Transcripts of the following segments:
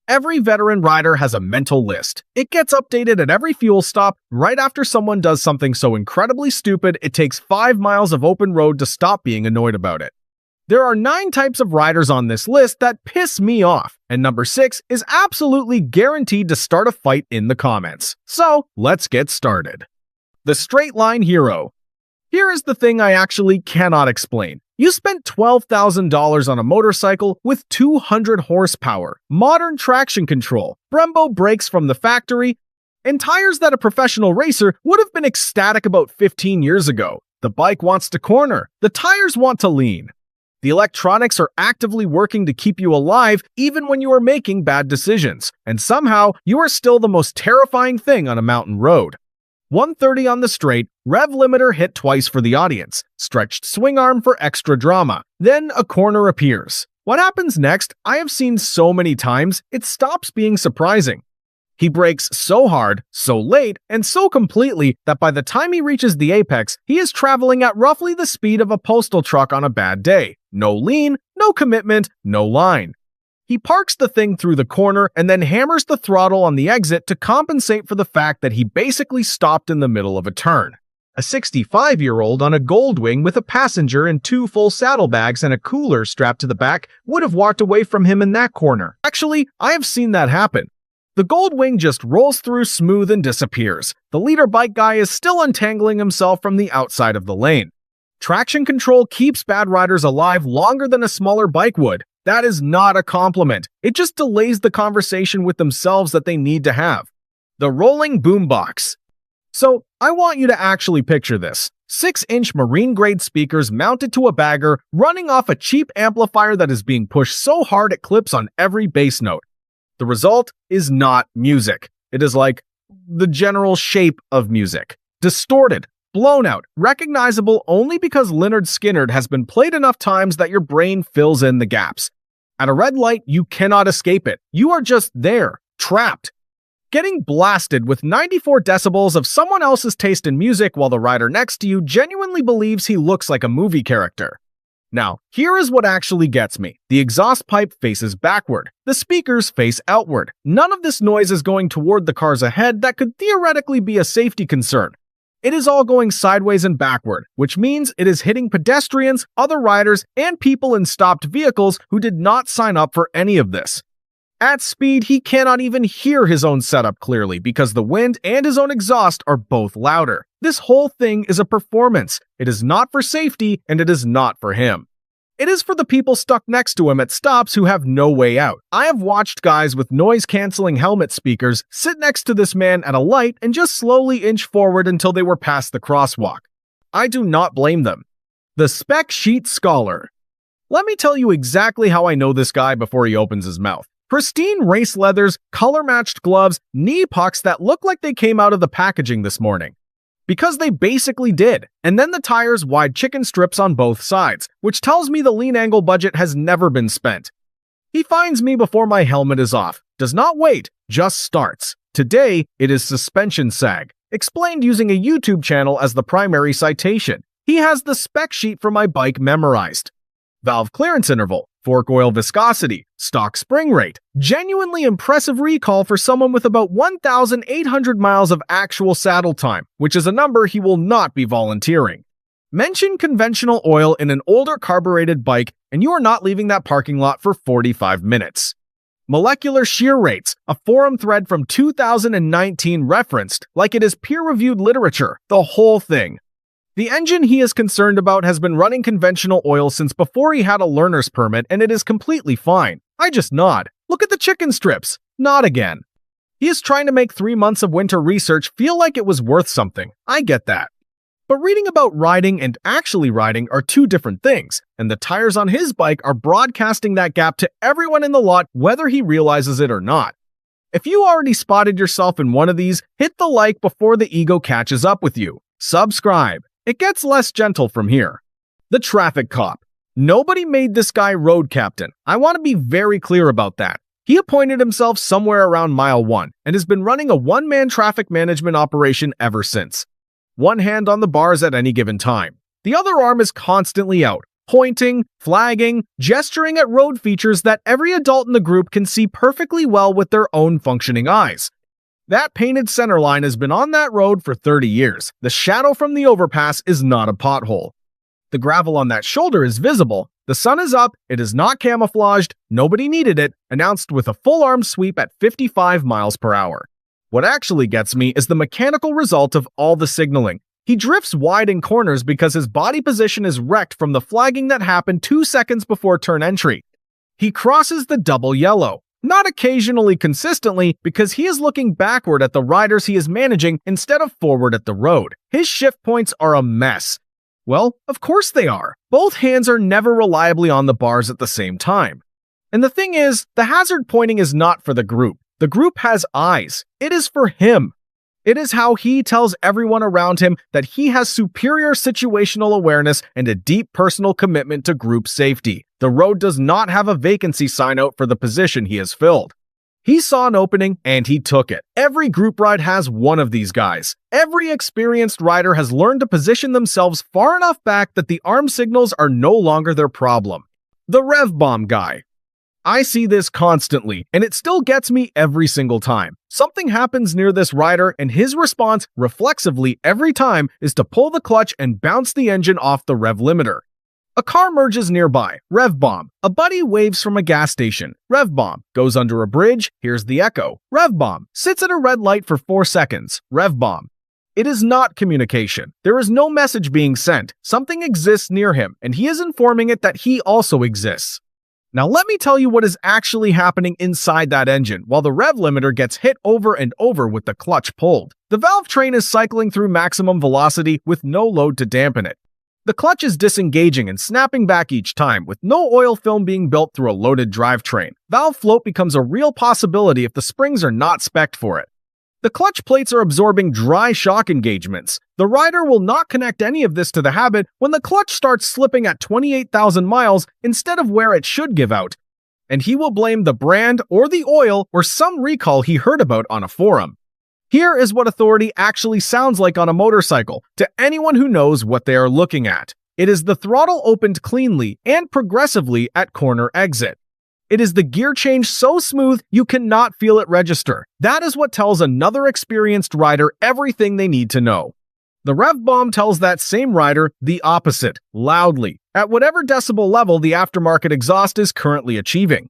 Every veteran rider has a mental list. It gets updated at every fuel stop right after someone does something so incredibly stupid it takes 5 miles of open road to stop being annoyed about it. There are 9 types of riders on this list that piss me off, and number 6 is absolutely guaranteed to start a fight in the comments. So, let's get started. The straight line hero. Here is the thing I actually cannot explain. You spent $12,000 on a motorcycle with 200 horsepower, modern traction control, Brembo brakes from the factory, and tires that a professional racer would have been ecstatic about 15 years ago. The bike wants to corner, the tires want to lean. The electronics are actively working to keep you alive even when you are making bad decisions, and somehow you are still the most terrifying thing on a mountain road. 130 on the straight, rev limiter hit twice for the audience, stretched swing arm for extra drama. Then a corner appears. What happens next, I have seen so many times, it stops being surprising. He brakes so hard, so late, and so completely that by the time he reaches the apex, he is traveling at roughly the speed of a postal truck on a bad day. No lean, no commitment, no line. He parks the thing through the corner and then hammers the throttle on the exit to compensate for the fact that he basically stopped in the middle of a turn. A 65-year-old on a Goldwing with a passenger and 2 full saddlebags and a cooler strapped to the back would have walked away from him in that corner. Actually, I have seen that happen. The Goldwing just rolls through smooth and disappears. The leader bike guy is still untangling himself from the outside of the lane. Traction control keeps bad riders alive longer than a smaller bike would. That is not a compliment. It just delays the conversation with themselves that they need to have. The Rolling Boombox. So, I want you to actually picture this. 6-inch marine-grade speakers mounted to a bagger, running off a cheap amplifier that is being pushed so hard it clips on every bass note. The result is not music. It is like the general shape of music. Distorted, blown out, recognizable only because Lynyrd Skynyrd has been played enough times that your brain fills in the gaps. At a red light, you cannot escape it. You are just there, trapped. Getting blasted with 94 decibels of someone else's taste in music while the rider next to you genuinely believes he looks like a movie character. Now, here is what actually gets me. The exhaust pipe faces backward. The speakers face outward. None of this noise is going toward the cars ahead that could theoretically be a safety concern. It is all going sideways and backward, which means it is hitting pedestrians, other riders, and people in stopped vehicles who did not sign up for any of this. At speed, he cannot even hear his own setup clearly because the wind and his own exhaust are both louder. This whole thing is a performance. It is not for safety, and it is not for him. It is for the people stuck next to him at stops who have no way out. I have watched guys with noise-canceling helmet speakers sit next to this man at a light and just slowly inch forward until they were past the crosswalk. I do not blame them. The Spec-Sheet Scholar. Let me tell you exactly how I know this guy before he opens his mouth. Pristine race leathers, color-matched gloves, knee pucks that look like they came out of the packaging this morning. Because they basically did, and then the tires wide chicken strips on both sides, which tells me the lean angle budget has never been spent. He finds me before my helmet is off, does not wait, just starts. Today, it is suspension sag, explained using a YouTube channel as the primary citation. He has the spec sheet for my bike memorized. Valve clearance interval, fork oil viscosity, stock spring rate, genuinely impressive recall for someone with about 1,800 miles of actual saddle time, which is a number he will not be volunteering. Mention conventional oil in an older carbureted bike and you are not leaving that parking lot for 45 minutes. Molecular shear rates, a forum thread from 2019 referenced like it is peer-reviewed literature, the whole thing. The engine he is concerned about has been running conventional oil since before he had a learner's permit and it is completely fine. I just nod. Look at the chicken strips. Not again. He is trying to make 3 months of winter research feel like it was worth something. I get that. But reading about riding and actually riding are 2 different things, and the tires on his bike are broadcasting that gap to everyone in the lot whether he realizes it or not. If you already spotted yourself in one of these, hit the like before the ego catches up with you. Subscribe. It gets less gentle from here. The traffic cop. Nobody made this guy road captain. I want to be very clear about that. He appointed himself somewhere around mile 1 and has been running a one-man traffic management operation ever since. One hand on the bars at any given time. The other arm is constantly out, pointing, flagging, gesturing at road features that every adult in the group can see perfectly well with their own functioning eyes. That painted center line has been on that road for 30 years. The shadow from the overpass is not a pothole. The gravel on that shoulder is visible. The sun is up, it is not camouflaged, nobody needed it, announced with a full-arm sweep at 55 miles per hour. What actually gets me is the mechanical result of all the signaling. He drifts wide in corners because his body position is wrecked from the flagging that happened 2 seconds before turn entry. He crosses the double yellow, not occasionally consistently because he is looking backward at the riders he is managing instead of forward at the road. His shift points are a mess. Well, of course they are. Both hands are never reliably on the bars at the same time. And the thing is, the hazard pointing is not for the group. The group has eyes. It is for him. It is how he tells everyone around him that he has superior situational awareness and a deep personal commitment to group safety. The road does not have a vacancy sign out for the position he has filled. He saw an opening and he took it. Every group ride has one of these guys. Every experienced rider has learned to position themselves far enough back that the arm signals are no longer their problem. The Rev Bomb Guy. I see this constantly, and it still gets me every single time. Something happens near this rider, and his response, reflexively every time, is to pull the clutch and bounce the engine off the rev limiter. A car merges nearby. Rev Bomb. A buddy waves from a gas station. Rev Bomb. Goes under a bridge. Here's the echo. Rev Bomb. Sits at a red light for 4 seconds. Rev Bomb. It is not communication. There is no message being sent. Something exists near him, and he is informing it that he also exists. Now let me tell you what is actually happening inside that engine while the rev limiter gets hit over and over with the clutch pulled. The valve train is cycling through maximum velocity with no load to dampen it. The clutch is disengaging and snapping back each time, with no oil film being built through a loaded drivetrain. Valve float becomes a real possibility if the springs are not spec'd for it. The clutch plates are absorbing dry shock engagements. The rider will not connect any of this to the habit when the clutch starts slipping at 28,000 miles instead of where it should give out. And he will blame the brand or the oil or some recall he heard about on a forum. Here is what authority actually sounds like on a motorcycle to anyone who knows what they are looking at. It is the throttle opened cleanly and progressively at corner exit. It is the gear change so smooth you cannot feel it register. That is what tells another experienced rider everything they need to know. The Rev Bomb tells that same rider the opposite, loudly, at whatever decibel level the aftermarket exhaust is currently achieving.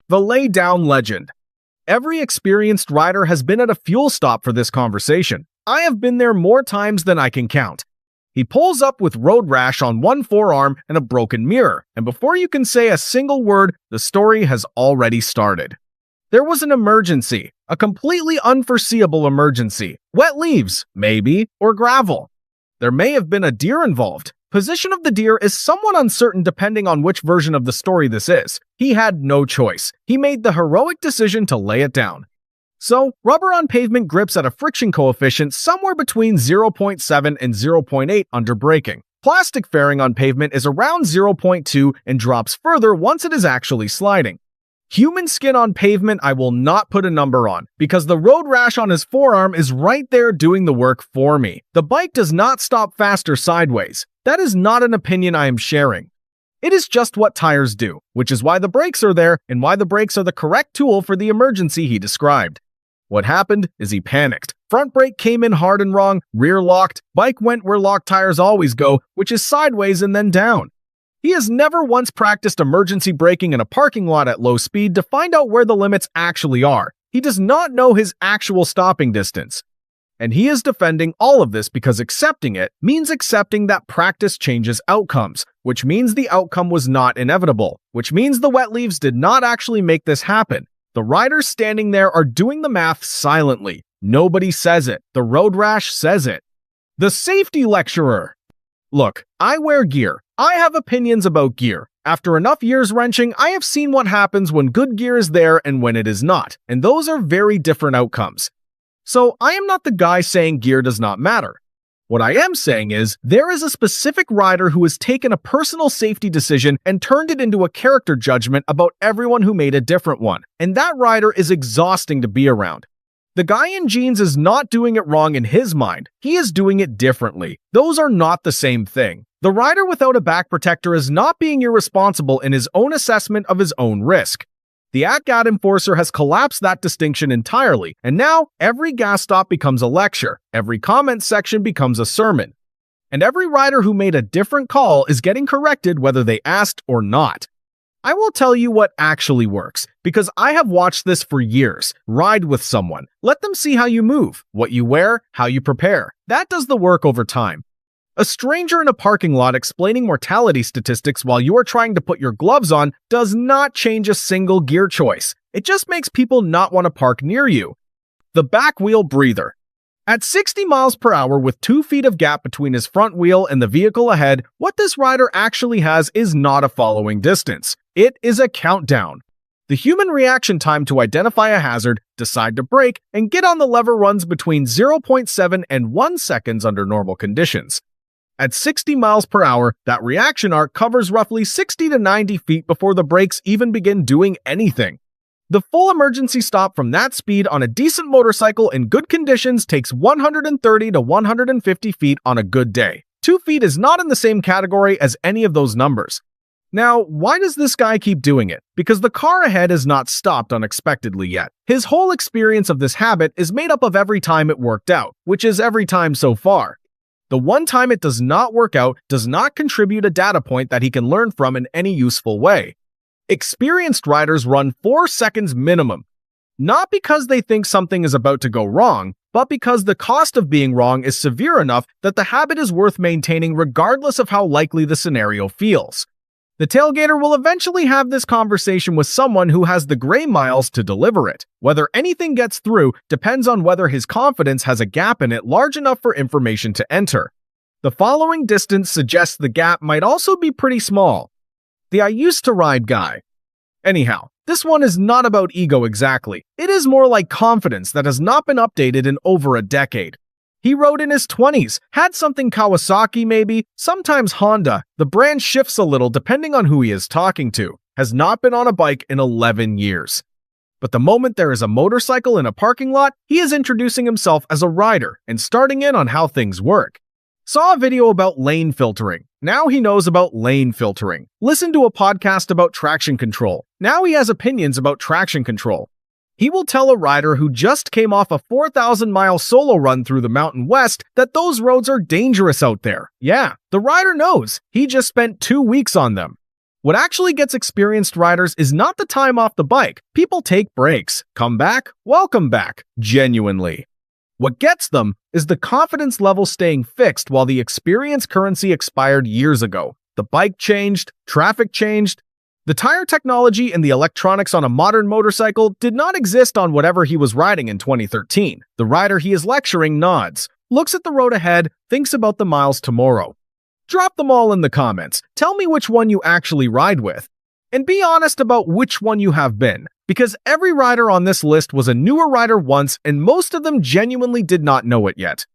The lay down legend. Every experienced rider has been at a fuel stop for this conversation. I have been there more times than I can count. He pulls up with road rash on one forearm and a broken mirror, and before you can say a single word, the story has already started. There was an emergency, a completely unforeseeable emergency. Wet leaves, maybe, or gravel. There may have been a deer involved. Position of the deer is somewhat uncertain depending on which version of the story this is. He had no choice. He made the heroic decision to lay it down. So, rubber on pavement grips at a friction coefficient somewhere between 0.7 and 0.8 under braking. Plastic fairing on pavement is around 0.2 and drops further once it is actually sliding. Human skin on pavement I will not put a number on, because the road rash on his forearm is right there doing the work for me. The bike does not stop faster sideways. That is not an opinion I am sharing. It is just what tires do, which is why the brakes are there and why the brakes are the correct tool for the emergency he described. What happened is he panicked. Front brake came in hard and wrong, rear locked, bike went where locked tires always go, which is sideways and then down. He has never once practiced emergency braking in a parking lot at low speed to find out where the limits actually are. He does not know his actual stopping distance. And he is defending all of this because accepting it means accepting that practice changes outcomes, which means the outcome was not inevitable, which means the wet leaves did not actually make this happen. The riders standing there are doing the math silently. Nobody says it. The road rash says it. The safety lecturer. Look, I wear gear. I have opinions about gear. After enough years wrenching, I have seen what happens when good gear is there and when it is not, and those are very different outcomes. So I am not the guy saying gear does not matter. What I am saying is, there is a specific rider who has taken a personal safety decision and turned it into a character judgment about everyone who made a different one, and that rider is exhausting to be around. The guy in jeans is not doing it wrong in his mind. He is doing it differently. Those are not the same thing. The rider without a back protector is not being irresponsible in his own assessment of his own risk. The at-gat enforcer has collapsed that distinction entirely, and now every gas stop becomes a lecture, every comment section becomes a sermon. And every rider who made a different call is getting corrected whether they asked or not. I will tell you what actually works, because I have watched this for years. Ride with someone. Let them see how you move, what you wear, how you prepare. That does the work over time. A stranger in a parking lot explaining mortality statistics while you are trying to put your gloves on does not change a single gear choice. It just makes people not want to park near you. The back wheel breather. At 60 miles per hour with 2 feet of gap between his front wheel and the vehicle ahead, what this rider actually has is not a following distance. It is a countdown. The human reaction time to identify a hazard, decide to brake, and get on the lever runs between 0.7 and 1 seconds under normal conditions. At 60 miles per hour, that reaction arc covers roughly 60 to 90 feet before the brakes even begin doing anything. The full emergency stop from that speed on a decent motorcycle in good conditions takes 130 to 150 feet on a good day. 2 feet is not in the same category as any of those numbers. Now, why does this guy keep doing it? Because the car ahead has not stopped unexpectedly yet. His whole experience of this habit is made up of every time it worked out, which is every time so far. The one time it does not work out does not contribute a data point that he can learn from in any useful way. Experienced riders run 4 seconds minimum, not because they think something is about to go wrong, but because the cost of being wrong is severe enough that the habit is worth maintaining regardless of how likely the scenario feels. The tailgater will eventually have this conversation with someone who has the gray miles to deliver it. Whether anything gets through depends on whether his confidence has a gap in it large enough for information to enter. The following distance suggests the gap might also be pretty small. The I used to ride guy. Anyhow, this one is not about ego exactly. It is more like confidence that has not been updated in over a decade. He rode in his 20s, had something Kawasaki maybe, sometimes Honda. The brand shifts a little depending on who he is talking to. Has not been on a bike in 11 years. But the moment there is a motorcycle in a parking lot, he is introducing himself as a rider and starting in on how things work. Saw a video about lane filtering. Now he knows about lane filtering. Listened to a podcast about traction control. Now he has opinions about traction control. He will tell a rider who just came off a 4,000-mile solo run through the Mountain West that those roads are dangerous out there. Yeah, the rider knows. He just spent 2 weeks on them. What actually gets experienced riders is not the time off the bike. People take breaks. Come back, welcome back. Genuinely. What gets them is the confidence level staying fixed while the experience currency expired years ago. The bike changed, traffic changed. The tire technology and the electronics on a modern motorcycle did not exist on whatever he was riding in 2013. The rider he is lecturing nods, looks at the road ahead, thinks about the miles tomorrow. Drop them all in the comments. Tell me which one you actually ride with. And be honest about which one you have been, because every rider on this list was a newer rider once and most of them genuinely did not know it yet.